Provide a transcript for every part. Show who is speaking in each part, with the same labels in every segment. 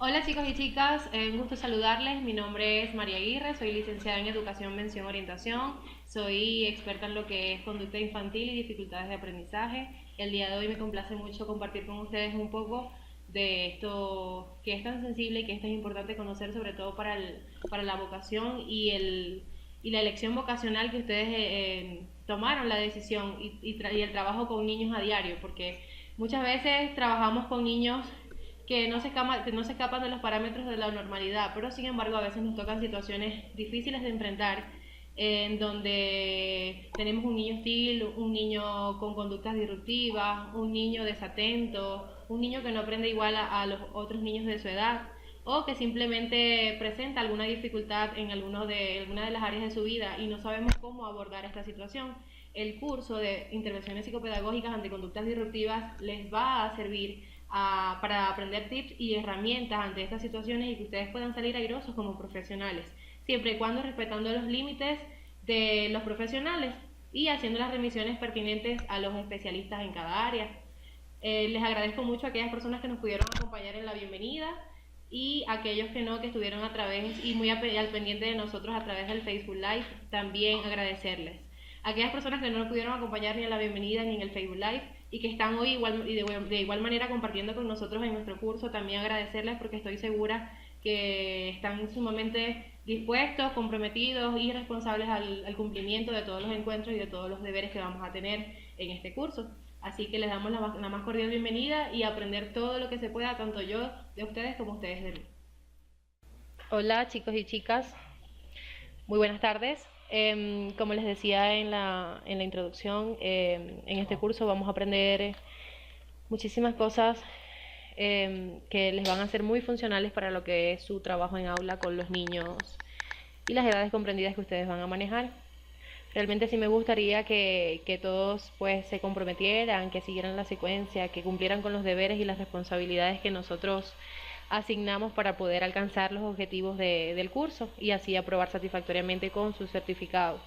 Speaker 1: Hola chicos y chicas, un gusto saludarles. Mi nombre es María Aguirre, soy licenciada en Educación, Mención, Orientación. Soy experta en lo que es conducta infantil y dificultades de aprendizaje. El día de hoy me complace mucho compartir con ustedes un poco de esto que es tan sensible y que esto es importante conocer, sobre todo para la vocación y la elección vocacional que ustedes tomaron la decisión y el trabajo con niños a diario, porque muchas veces trabajamos con niños que no se escapan de los parámetros de la normalidad, pero sin embargo a veces nos tocan situaciones difíciles de enfrentar en donde tenemos un niño hostil, un niño con conductas disruptivas, un niño desatento, un niño que no aprende igual a los otros niños de su edad o que simplemente presenta alguna dificultad en alguna de las áreas de su vida y no sabemos cómo abordar esta situación. El curso de intervenciones psicopedagógicas ante conductas disruptivas les va a servir para aprender tips y herramientas ante estas situaciones y que ustedes puedan salir airosos como profesionales, siempre y cuando respetando los límites de los profesionales y haciendo las remisiones pertinentes a los especialistas en cada área. Les agradezco mucho a aquellas personas que nos pudieron acompañar en la bienvenida y aquellos que no, que estuvieron a través y muy al pendiente de nosotros a través del Facebook Live, también agradecerles. Aquellas personas que no nos pudieron acompañar ni en la bienvenida ni en el Facebook Live y que están hoy de igual manera compartiendo con nosotros en nuestro curso, también agradecerles porque estoy segura que están sumamente dispuestos, comprometidos y responsables al cumplimiento de todos los encuentros y de todos los deberes que vamos a tener en este curso. Así que les damos la más cordial bienvenida y aprender todo lo que se pueda, tanto yo de ustedes como ustedes de mí. Hola chicos y chicas, muy buenas tardes. Como les decía en la introducción, en este curso vamos a aprender muchísimas cosas que les van a ser muy funcionales para lo que es su trabajo en aula con los niños y las edades comprendidas que ustedes van a manejar. Realmente sí me gustaría que todos pues se comprometieran, que siguieran la secuencia, que cumplieran con los deberes y las responsabilidades que nosotros asignamos para poder alcanzar los objetivos del curso y así aprobar satisfactoriamente con su certificado.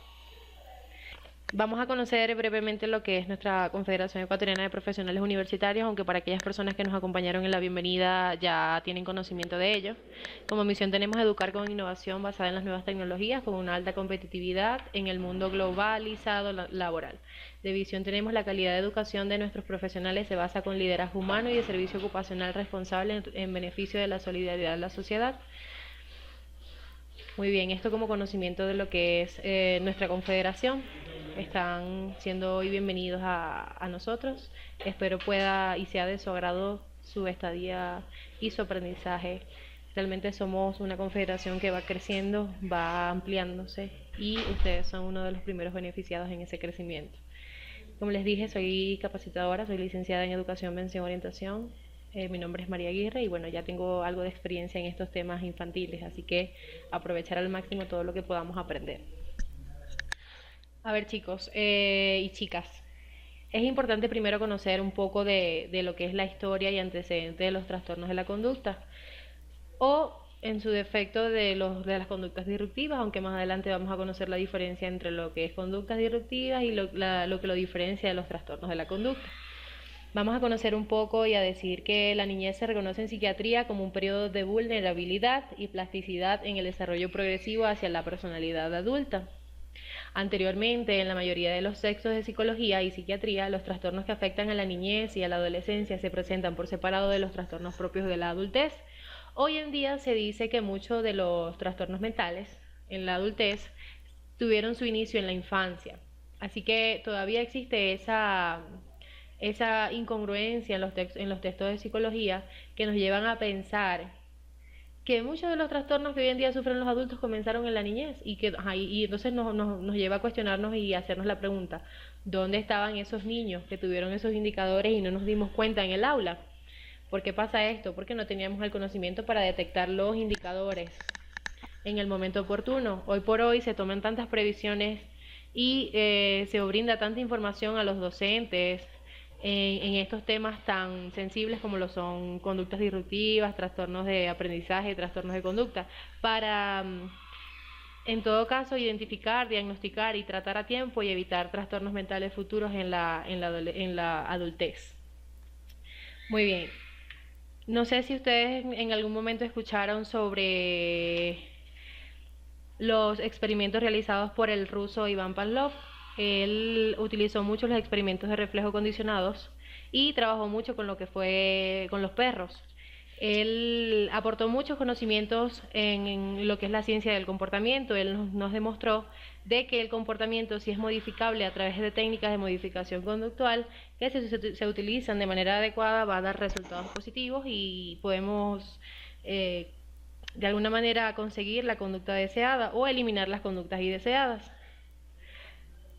Speaker 1: Vamos a conocer brevemente lo que es nuestra Confederación Ecuatoriana de Profesionales Universitarios, aunque para aquellas personas que nos acompañaron en la bienvenida ya tienen conocimiento de ello. Como misión tenemos educar con innovación basada en las nuevas tecnologías, con una alta competitividad en el mundo globalizado laboral. De visión tenemos la calidad de educación de nuestros profesionales se basa con liderazgo humano y de servicio ocupacional responsable en beneficio de la solidaridad de la sociedad. Muy bien, esto como conocimiento de lo que es nuestra confederación. Están siendo hoy bienvenidos a nosotros. Espero pueda y sea de su agrado su estadía y su aprendizaje. Realmente somos una confederación que va creciendo, va ampliándose y ustedes son uno de los primeros beneficiados en ese crecimiento. Como les dije, soy capacitadora, soy licenciada en Educación, Mención, Orientación. Mi nombre es María Aguirre y bueno, ya tengo algo de experiencia en estos temas infantiles, así que aprovechar al máximo todo lo que podamos aprender. A ver chicos y chicas, es importante primero conocer un poco de lo que es la historia y antecedentes de los trastornos de la conducta o en su defecto de las conductas disruptivas, aunque más adelante vamos a conocer la diferencia entre lo que es conductas disruptivas y lo que lo diferencia de los trastornos de la conducta. Vamos a conocer un poco y a decir que la niñez se reconoce en psiquiatría como un periodo de vulnerabilidad y plasticidad en el desarrollo progresivo hacia la personalidad adulta. Anteriormente, en la mayoría de los textos de psicología y psiquiatría, los trastornos que afectan a la niñez y a la adolescencia se presentan por separado de los trastornos propios de la adultez. Hoy en día se dice que muchos de los trastornos mentales en la adultez tuvieron su inicio en la infancia. Así que todavía existe esa incongruencia en los textos de psicología que nos llevan a pensar que muchos de los trastornos que hoy en día sufren los adultos comenzaron en la niñez y entonces nos lleva a cuestionarnos y a hacernos la pregunta, ¿dónde estaban esos niños que tuvieron esos indicadores y no nos dimos cuenta en el aula? ¿Por qué pasa esto? Porque no teníamos el conocimiento para detectar los indicadores en el momento oportuno. Hoy por hoy se toman tantas previsiones y se brinda tanta información a los docentes en estos temas tan sensibles como lo son conductas disruptivas, trastornos de aprendizaje, trastornos de conducta, para en todo caso identificar, diagnosticar y tratar a tiempo y evitar trastornos mentales futuros en la adultez. Muy bien. No sé si ustedes en algún momento escucharon sobre los experimentos realizados por el ruso Iván Pavlov. Él utilizó mucho los experimentos de reflejo condicionados y trabajó mucho con lo que fue con los perros. Él aportó muchos conocimientos en lo que es la ciencia del comportamiento. Él nos demostró de que el comportamiento sí es modificable a través de técnicas de modificación conductual que si se utilizan de manera adecuada va a dar resultados positivos y podemos de alguna manera conseguir la conducta deseada o eliminar las conductas indeseadas.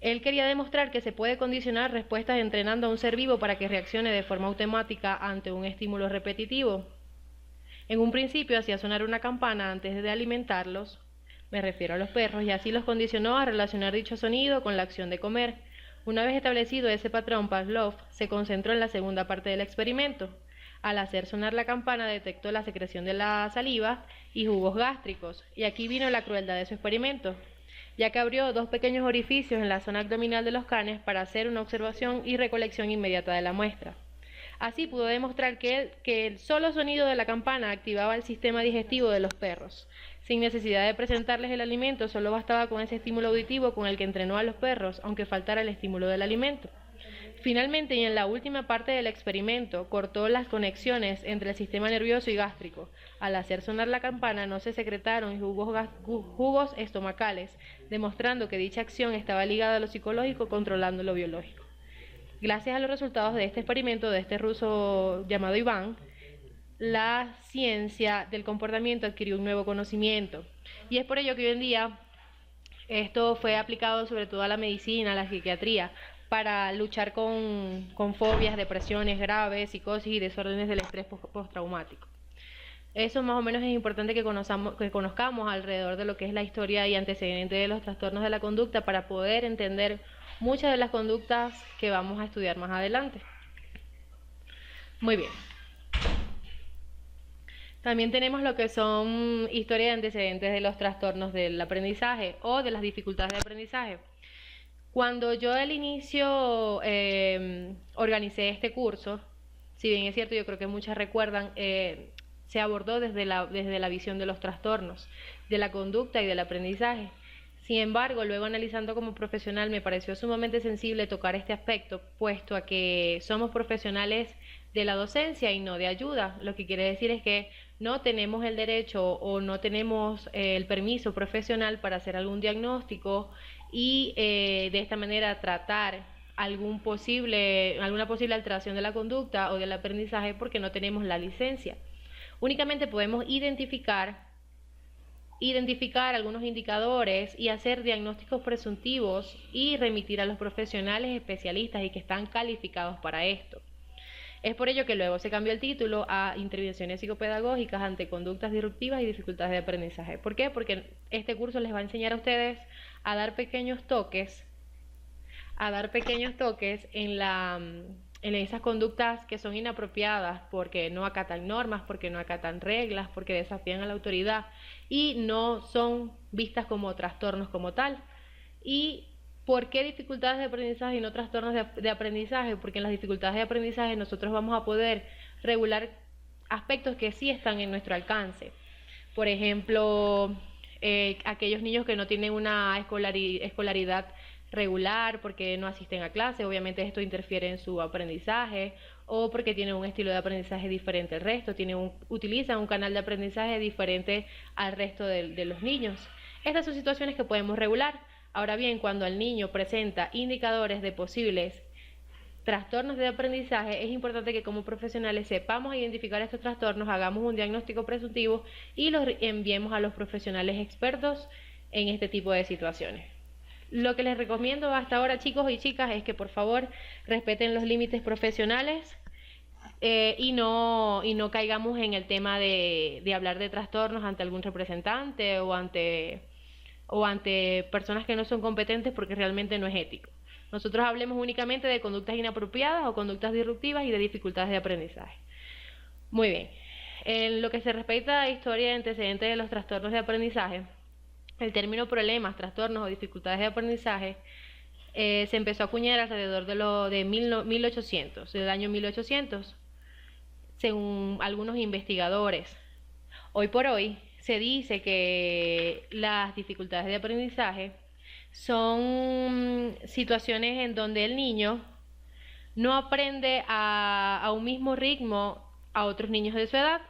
Speaker 1: Él quería demostrar que se puede condicionar respuestas entrenando a un ser vivo para que reaccione de forma automática ante un estímulo repetitivo. En un principio hacía sonar una campana antes de alimentarlos, me refiero a los perros, y así los condicionó a relacionar dicho sonido con la acción de comer. Una vez establecido ese patrón, Pavlov se concentró en la segunda parte del experimento. Al hacer sonar la campana detectó la secreción de la saliva y jugos gástricos, y aquí vino la crueldad de su experimento, ya que abrió dos pequeños orificios en la zona abdominal de los canes para hacer una observación y recolección inmediata de la muestra. Así pudo demostrar que el solo sonido de la campana activaba el sistema digestivo de los perros. Sin necesidad de presentarles el alimento, solo bastaba con ese estímulo auditivo con el que entrenó a los perros, aunque faltara el estímulo del alimento. Finalmente, y en la última parte del experimento, cortó las conexiones entre el sistema nervioso y gástrico. Al hacer sonar la campana no se secretaron jugos estomacales, demostrando que dicha acción estaba ligada a lo psicológico controlando lo biológico. Gracias a los resultados de este experimento de este ruso llamado Iván, la ciencia del comportamiento adquirió un nuevo conocimiento. Y es por ello que hoy en día esto fue aplicado sobre todo a la medicina, a la psiquiatría, para luchar con fobias, depresiones graves, psicosis y desórdenes del estrés postraumático. Eso más o menos es importante que conozcamos alrededor de lo que es la historia y antecedentes de los trastornos de la conducta para poder entender muchas de las conductas que vamos a estudiar más adelante. Muy bien. También tenemos lo que son historias de antecedentes de los trastornos del aprendizaje o de las dificultades de aprendizaje. Cuando yo al inicio organicé este curso, si bien es cierto, yo creo que muchas recuerdan, se abordó desde la visión de los trastornos, de la conducta y del aprendizaje. Sin embargo, luego analizando como profesional, me pareció sumamente sensible tocar este aspecto, puesto a que somos profesionales de la docencia y no de ayuda. Lo que quiere decir es que no tenemos el derecho o no tenemos el permiso profesional para hacer algún diagnóstico y de esta manera tratar alguna posible alteración de la conducta o del aprendizaje porque no tenemos la licencia. Únicamente podemos identificar algunos indicadores y hacer diagnósticos presuntivos y remitir a los profesionales especialistas y que están calificados para esto. Es por ello que luego se cambió el título a Intervenciones psicopedagógicas ante conductas disruptivas y dificultades de aprendizaje. ¿Por qué? Porque este curso les va a enseñar a ustedes a dar pequeños toques en esas conductas que son inapropiadas porque no acatan normas, porque no acatan reglas, porque desafían a la autoridad y no son vistas como trastornos como tal. Y ¿por qué dificultades de aprendizaje y no trastornos de aprendizaje? Porque en las dificultades de aprendizaje nosotros vamos a poder regular aspectos que sí están en nuestro alcance. Por ejemplo, aquellos niños que no tienen una escolaridad regular porque no asisten a clase, obviamente esto interfiere en su aprendizaje, o porque tienen un estilo de aprendizaje diferente al resto, utilizan un canal de aprendizaje diferente al resto de los niños. Estas son situaciones que podemos regular. Ahora bien, cuando el niño presenta indicadores de posibles trastornos de aprendizaje, es importante que como profesionales sepamos identificar estos trastornos, hagamos un diagnóstico presuntivo y los enviemos a los profesionales expertos en este tipo de situaciones. Lo que les recomiendo hasta ahora, chicos y chicas, es que por favor respeten los límites profesionales y no caigamos en el tema de hablar de trastornos ante algún representante o ante personas que no son competentes porque realmente no es ético. Nosotros hablemos únicamente de conductas inapropiadas o conductas disruptivas y de dificultades de aprendizaje. Muy bien. En lo que se respecta a historia de antecedentes de los trastornos de aprendizaje, el término problemas, trastornos o dificultades de aprendizaje se empezó a acuñar alrededor del año 1800. según algunos investigadores. Hoy por hoy se dice que las dificultades de aprendizaje son situaciones en donde el niño no aprende a un mismo ritmo a otros niños de su edad.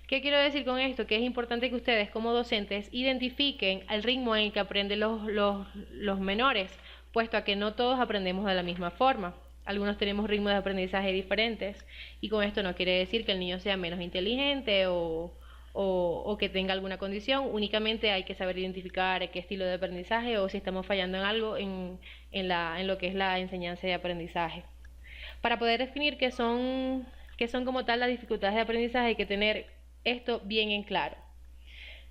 Speaker 1: ¿Qué quiero decir con esto? Que es importante que ustedes como docentes identifiquen el ritmo en el que aprenden los menores, puesto a que no todos aprendemos de la misma forma. Algunos tenemos ritmos de aprendizaje diferentes y con esto no quiere decir que el niño sea menos inteligente o que tenga alguna condición. Únicamente hay que saber identificar qué estilo de aprendizaje o si estamos fallando en algo en lo que es la enseñanza y aprendizaje. Para poder definir qué son como tal las dificultades de aprendizaje hay que tener esto bien en claro.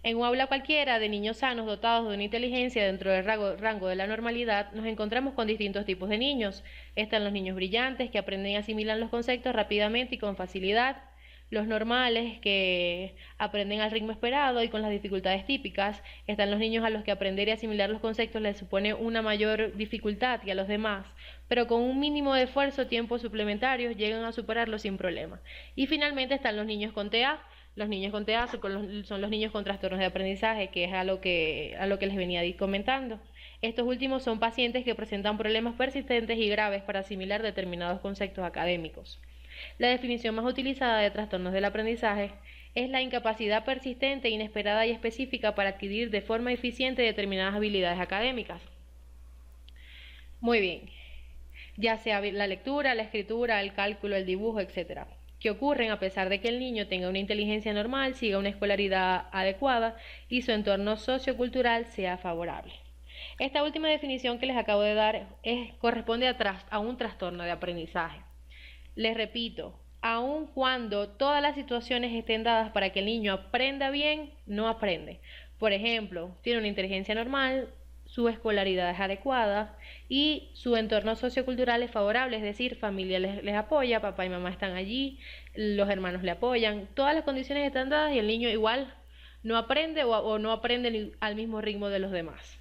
Speaker 1: En un aula cualquiera de niños sanos dotados de una inteligencia dentro del rango de la normalidad, nos encontramos con distintos tipos de niños. Están los niños brillantes que aprenden y asimilan los conceptos rápidamente y con facilidad, los normales que aprenden al ritmo esperado y con las dificultades típicas. Están los niños a los que aprender y asimilar los conceptos les supone una mayor dificultad que a los demás, pero con un mínimo de esfuerzo o tiempo suplementarios llegan a superarlo sin problema. Y finalmente están los niños con TEA. Los niños con TEA son los niños con trastornos de aprendizaje, que es a lo que les venía comentando. Estos últimos son pacientes que presentan problemas persistentes y graves para asimilar determinados conceptos académicos. La definición más utilizada de trastornos del aprendizaje es la incapacidad persistente, inesperada y específica para adquirir de forma eficiente determinadas habilidades académicas. Muy bien, ya sea la lectura, la escritura, el cálculo, el dibujo, etc., que ocurren a pesar de que el niño tenga una inteligencia normal, siga una escolaridad adecuada y su entorno sociocultural sea favorable. Esta última definición que les acabo de dar corresponde a un trastorno de aprendizaje. Les repito, aun cuando todas las situaciones estén dadas para que el niño aprenda bien, no aprende. Por ejemplo, tiene una inteligencia normal, su escolaridad es adecuada y su entorno sociocultural es favorable, es decir, familia les apoya, papá y mamá están allí, los hermanos le apoyan, todas las condiciones están dadas y el niño igual no aprende o no aprende al mismo ritmo de los demás.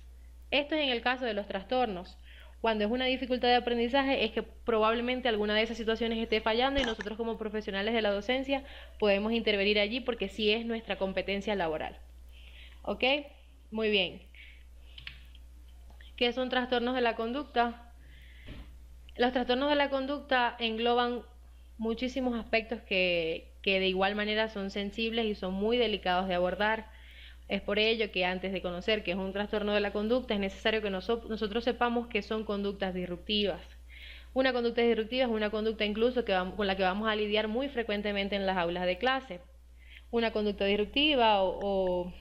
Speaker 1: Esto es en el caso de los trastornos. Cuando es una dificultad de aprendizaje es que probablemente alguna de esas situaciones esté fallando y nosotros como profesionales de la docencia podemos intervenir allí porque sí es nuestra competencia laboral. ¿Ok? Muy bien. ¿Qué son trastornos de la conducta? Los trastornos de la conducta engloban muchísimos aspectos que de igual manera son sensibles y son muy delicados de abordar. Es por ello que antes de conocer qué es un trastorno de la conducta es necesario que nosotros sepamos qué son conductas disruptivas. Una conducta disruptiva es una conducta incluso con la que vamos a lidiar muy frecuentemente en las aulas de clase. Una conducta disruptiva o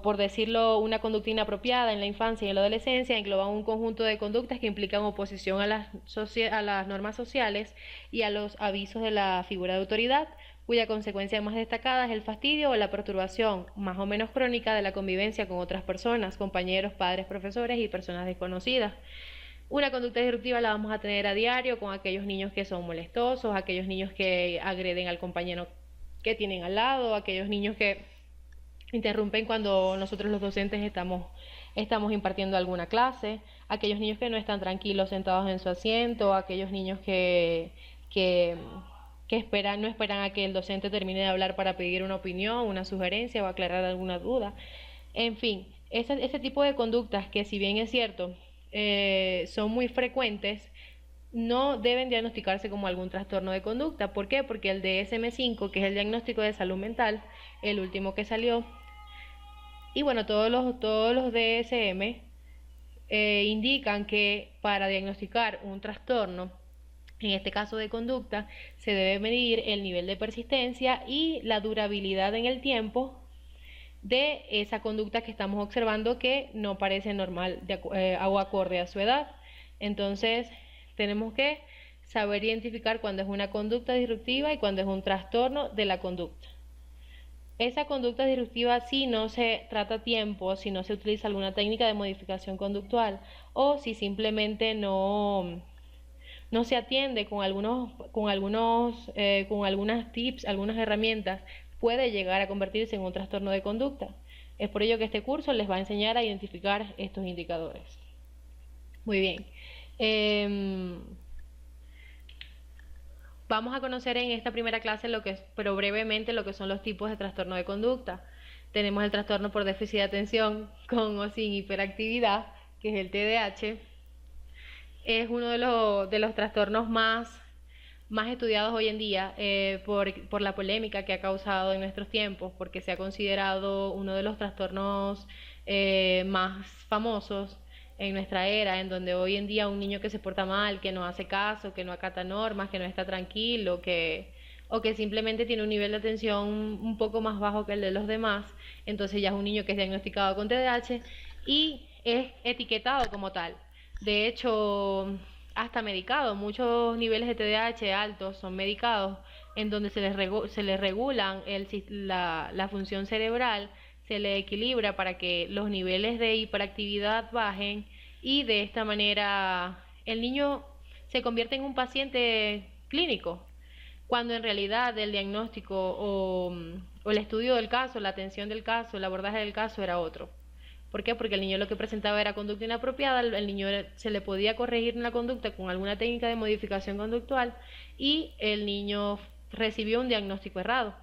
Speaker 1: por decirlo, una conducta inapropiada en la infancia y en la adolescencia engloba un conjunto de conductas que implican oposición a las normas sociales y a los avisos de la figura de autoridad, cuya consecuencia más destacada es el fastidio o la perturbación, más o menos crónica, de la convivencia con otras personas, compañeros, padres, profesores y personas desconocidas. Una conducta disruptiva la vamos a tener a diario con aquellos niños que son molestosos, aquellos niños que agreden al compañero que tienen al lado, aquellos niños que interrumpen cuando nosotros los docentes estamos impartiendo alguna clase, aquellos niños que no están tranquilos sentados en su asiento, aquellos niños que no esperan a que el docente termine de hablar para pedir una opinión, una sugerencia o aclarar alguna duda. En fin, ese tipo de conductas que, si bien es cierto, son muy frecuentes, no deben diagnosticarse como algún trastorno de conducta. ¿Por qué? Porque el DSM-5, que es el diagnóstico de salud mental, el último que salió, y bueno, todos los DSM indican que para diagnosticar un trastorno, en este caso de conducta, se debe medir el nivel de persistencia y la durabilidad en el tiempo de esa conducta que estamos observando que no parece normal o acorde a su edad. Entonces, tenemos que saber identificar cuándo es una conducta disruptiva y cuándo es un trastorno de la conducta. Esa conducta disruptiva, si no se trata a tiempo, si no se utiliza alguna técnica de modificación conductual o si simplemente no se atiende con algunas tips, algunas herramientas, puede llegar a convertirse en un trastorno de conducta. Es por ello que este curso les va a enseñar a identificar estos indicadores. Muy bien. Vamos a conocer en esta primera clase pero brevemente lo que son los tipos de trastorno de conducta. Tenemos el trastorno por déficit de atención con o sin hiperactividad, que es el TDAH. Es uno de los trastornos más estudiados hoy en día por la polémica que ha causado en nuestros tiempos, porque se ha considerado uno de los trastornos más famosos en nuestra era, en donde hoy en día un niño que se porta mal, que no hace caso, que no acata normas, que no está tranquilo, o que simplemente tiene un nivel de atención un poco más bajo que el de los demás, entonces ya es un niño que es diagnosticado con TDAH y es etiquetado como tal. De hecho, hasta medicado, muchos niveles de TDAH altos son medicados, en donde se les regulan la función cerebral, se le equilibra para que los niveles de hiperactividad bajen y de esta manera el niño se convierte en un paciente clínico, cuando en realidad el diagnóstico o el estudio del caso, la atención del caso, el abordaje del caso era otro. ¿Por qué? Porque el niño lo que presentaba era conducta inapropiada, el niño se le podía corregir la conducta con alguna técnica de modificación conductual y el niño recibió un diagnóstico errado.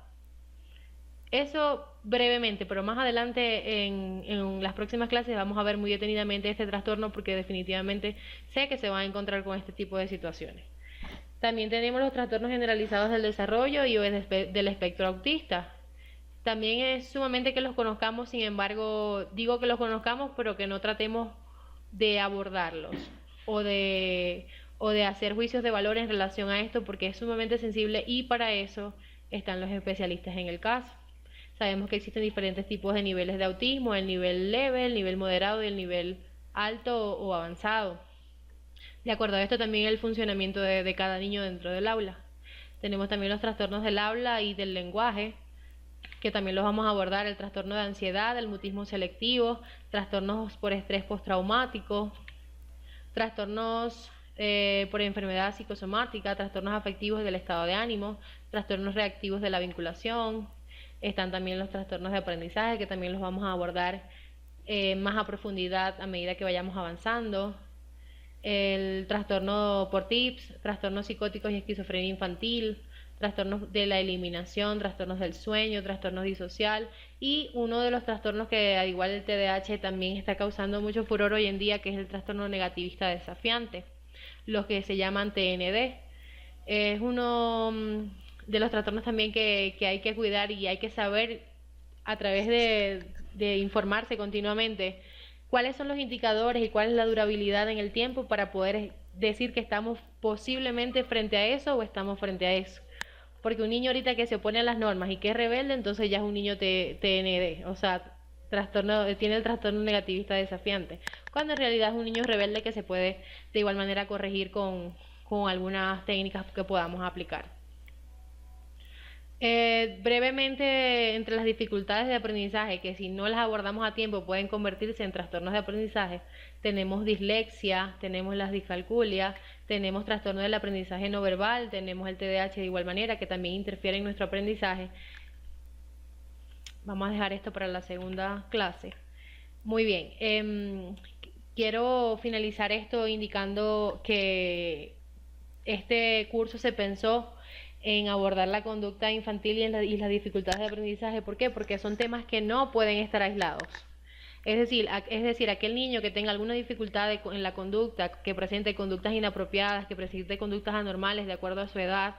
Speaker 1: Eso brevemente, pero más adelante en las próximas clases vamos a ver muy detenidamente este trastorno porque definitivamente sé que se van a encontrar con este tipo de situaciones. También tenemos los trastornos generalizados del desarrollo y del espectro autista. También es sumamente que los conozcamos, sin embargo, digo que los conozcamos, pero que no tratemos de abordarlos o de hacer juicios de valor en relación a esto, porque es sumamente sensible y para eso están los especialistas en el caso. Sabemos que existen diferentes tipos de niveles de autismo, el nivel leve, el nivel moderado y el nivel alto o avanzado. De acuerdo a esto también el funcionamiento de cada niño dentro del aula. Tenemos también los trastornos del habla y del lenguaje, que también los vamos a abordar, el trastorno de ansiedad, el mutismo selectivo, trastornos por estrés postraumático, trastornos por enfermedad psicosomática, trastornos afectivos del estado de ánimo, trastornos reactivos de la vinculación. Están también los trastornos de aprendizaje, que también los vamos a abordar más a profundidad a medida que vayamos avanzando. El trastorno por tics, trastornos psicóticos y esquizofrenia infantil, trastornos de la eliminación, trastornos del sueño, trastornos disocial y uno de los trastornos que al igual el TDAH también está causando mucho furor hoy en día, que es el trastorno negativista desafiante, los que se llaman TND. Es uno de los trastornos también que hay que cuidar y hay que saber a través de informarse continuamente cuáles son los indicadores y cuál es la durabilidad en el tiempo para poder decir que estamos posiblemente frente a eso o estamos frente a eso. Porque un niño ahorita que se opone a las normas y que es rebelde, entonces ya es un niño TND, o sea, tiene el trastorno negativista desafiante, cuando en realidad es un niño rebelde que se puede de igual manera corregir con algunas técnicas que podamos aplicar. Brevemente, entre las dificultades de aprendizaje, que si no las abordamos a tiempo pueden convertirse en trastornos de aprendizaje, tenemos dislexia, tenemos las discalculias, tenemos trastorno del aprendizaje no verbal, tenemos el TDAH de igual manera, que también interfiere en nuestro aprendizaje. Vamos a dejar esto para la segunda clase. Muy bien, quiero finalizar esto indicando que este curso se pensó en abordar la conducta infantil y las dificultades de aprendizaje. ¿Por qué? Porque son temas que no pueden estar aislados. Es decir, aquel niño que tenga alguna dificultad en la conducta, que presente conductas inapropiadas, que presente conductas anormales de acuerdo a su edad,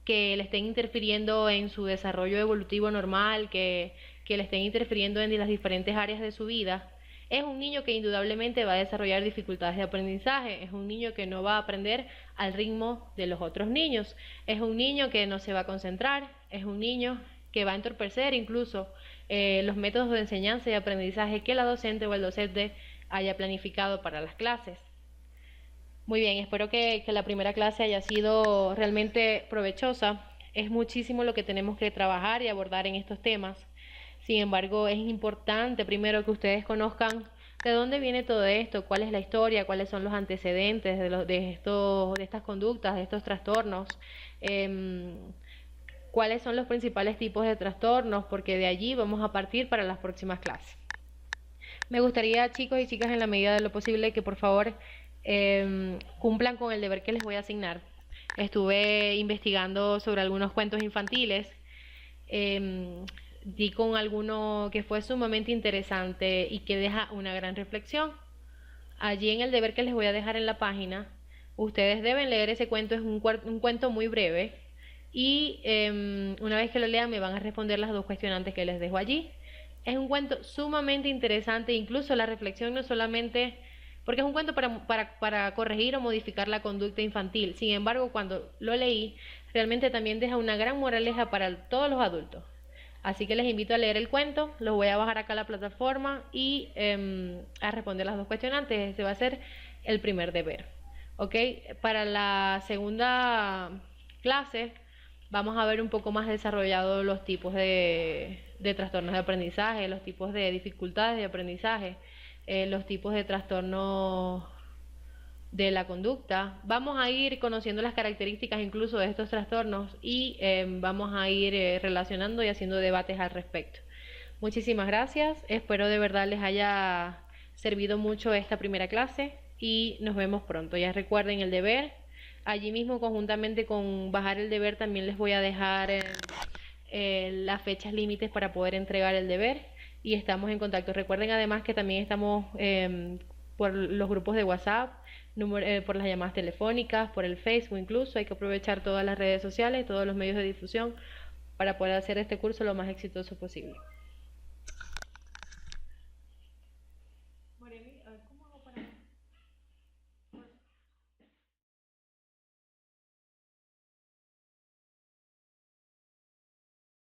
Speaker 1: que le estén interfiriendo en su desarrollo evolutivo normal, que le estén interfiriendo en las diferentes áreas de su vida, es un niño que indudablemente va a desarrollar dificultades de aprendizaje, es un niño que no va a aprender al ritmo de los otros niños, es un niño que no se va a concentrar, es un niño que va a entorpecer incluso los métodos de enseñanza y aprendizaje que la docente o el docente haya planificado para las clases. Muy bien, espero que la primera clase haya sido realmente provechosa. Es muchísimo lo que tenemos que trabajar y abordar en estos temas. Sin embargo, es importante primero que ustedes conozcan de dónde viene todo esto, cuál es la historia, cuáles son los antecedentes de estas conductas, de estos trastornos, cuáles son los principales tipos de trastornos, porque de allí vamos a partir para las próximas clases. Me gustaría, chicos y chicas, en la medida de lo posible, que por favor cumplan con el deber que les voy a asignar. Estuve investigando sobre algunos cuentos infantiles. Di con alguno que fue sumamente interesante y que deja una gran reflexión. Allí en el deber que les voy a dejar en la página, ustedes deben leer ese cuento, es un cuento muy breve y una vez que lo lean me van a responder las dos cuestionantes que les dejo allí. Es un cuento sumamente interesante, incluso la reflexión no solamente, porque es un cuento para corregir o modificar la conducta infantil. Sin embargo, cuando lo leí, realmente también deja una gran moraleja para todos los adultos. Así que les invito a leer el cuento, los voy a bajar acá a la plataforma y a responder las dos cuestionantes. Ese va a ser el primer deber. ¿Ok? Para la segunda clase vamos a ver un poco más desarrollado los tipos de trastornos de aprendizaje, los tipos de dificultades de aprendizaje, los tipos de trastornos de la conducta. Vamos a ir conociendo las características incluso de estos trastornos y vamos a ir relacionando y haciendo debates al respecto. Muchísimas gracias, espero de verdad les haya servido mucho esta primera clase y nos vemos pronto. Ya recuerden el deber, allí mismo conjuntamente con bajar el deber también les voy a dejar las fechas límites para poder entregar el deber y estamos en contacto. Recuerden además que también estamos por los grupos de WhatsApp, por las llamadas telefónicas, por el Facebook incluso. Hay que aprovechar todas las redes sociales, todos los medios de difusión para poder hacer este curso lo más exitoso posible. Mariami, ¿cómo hago para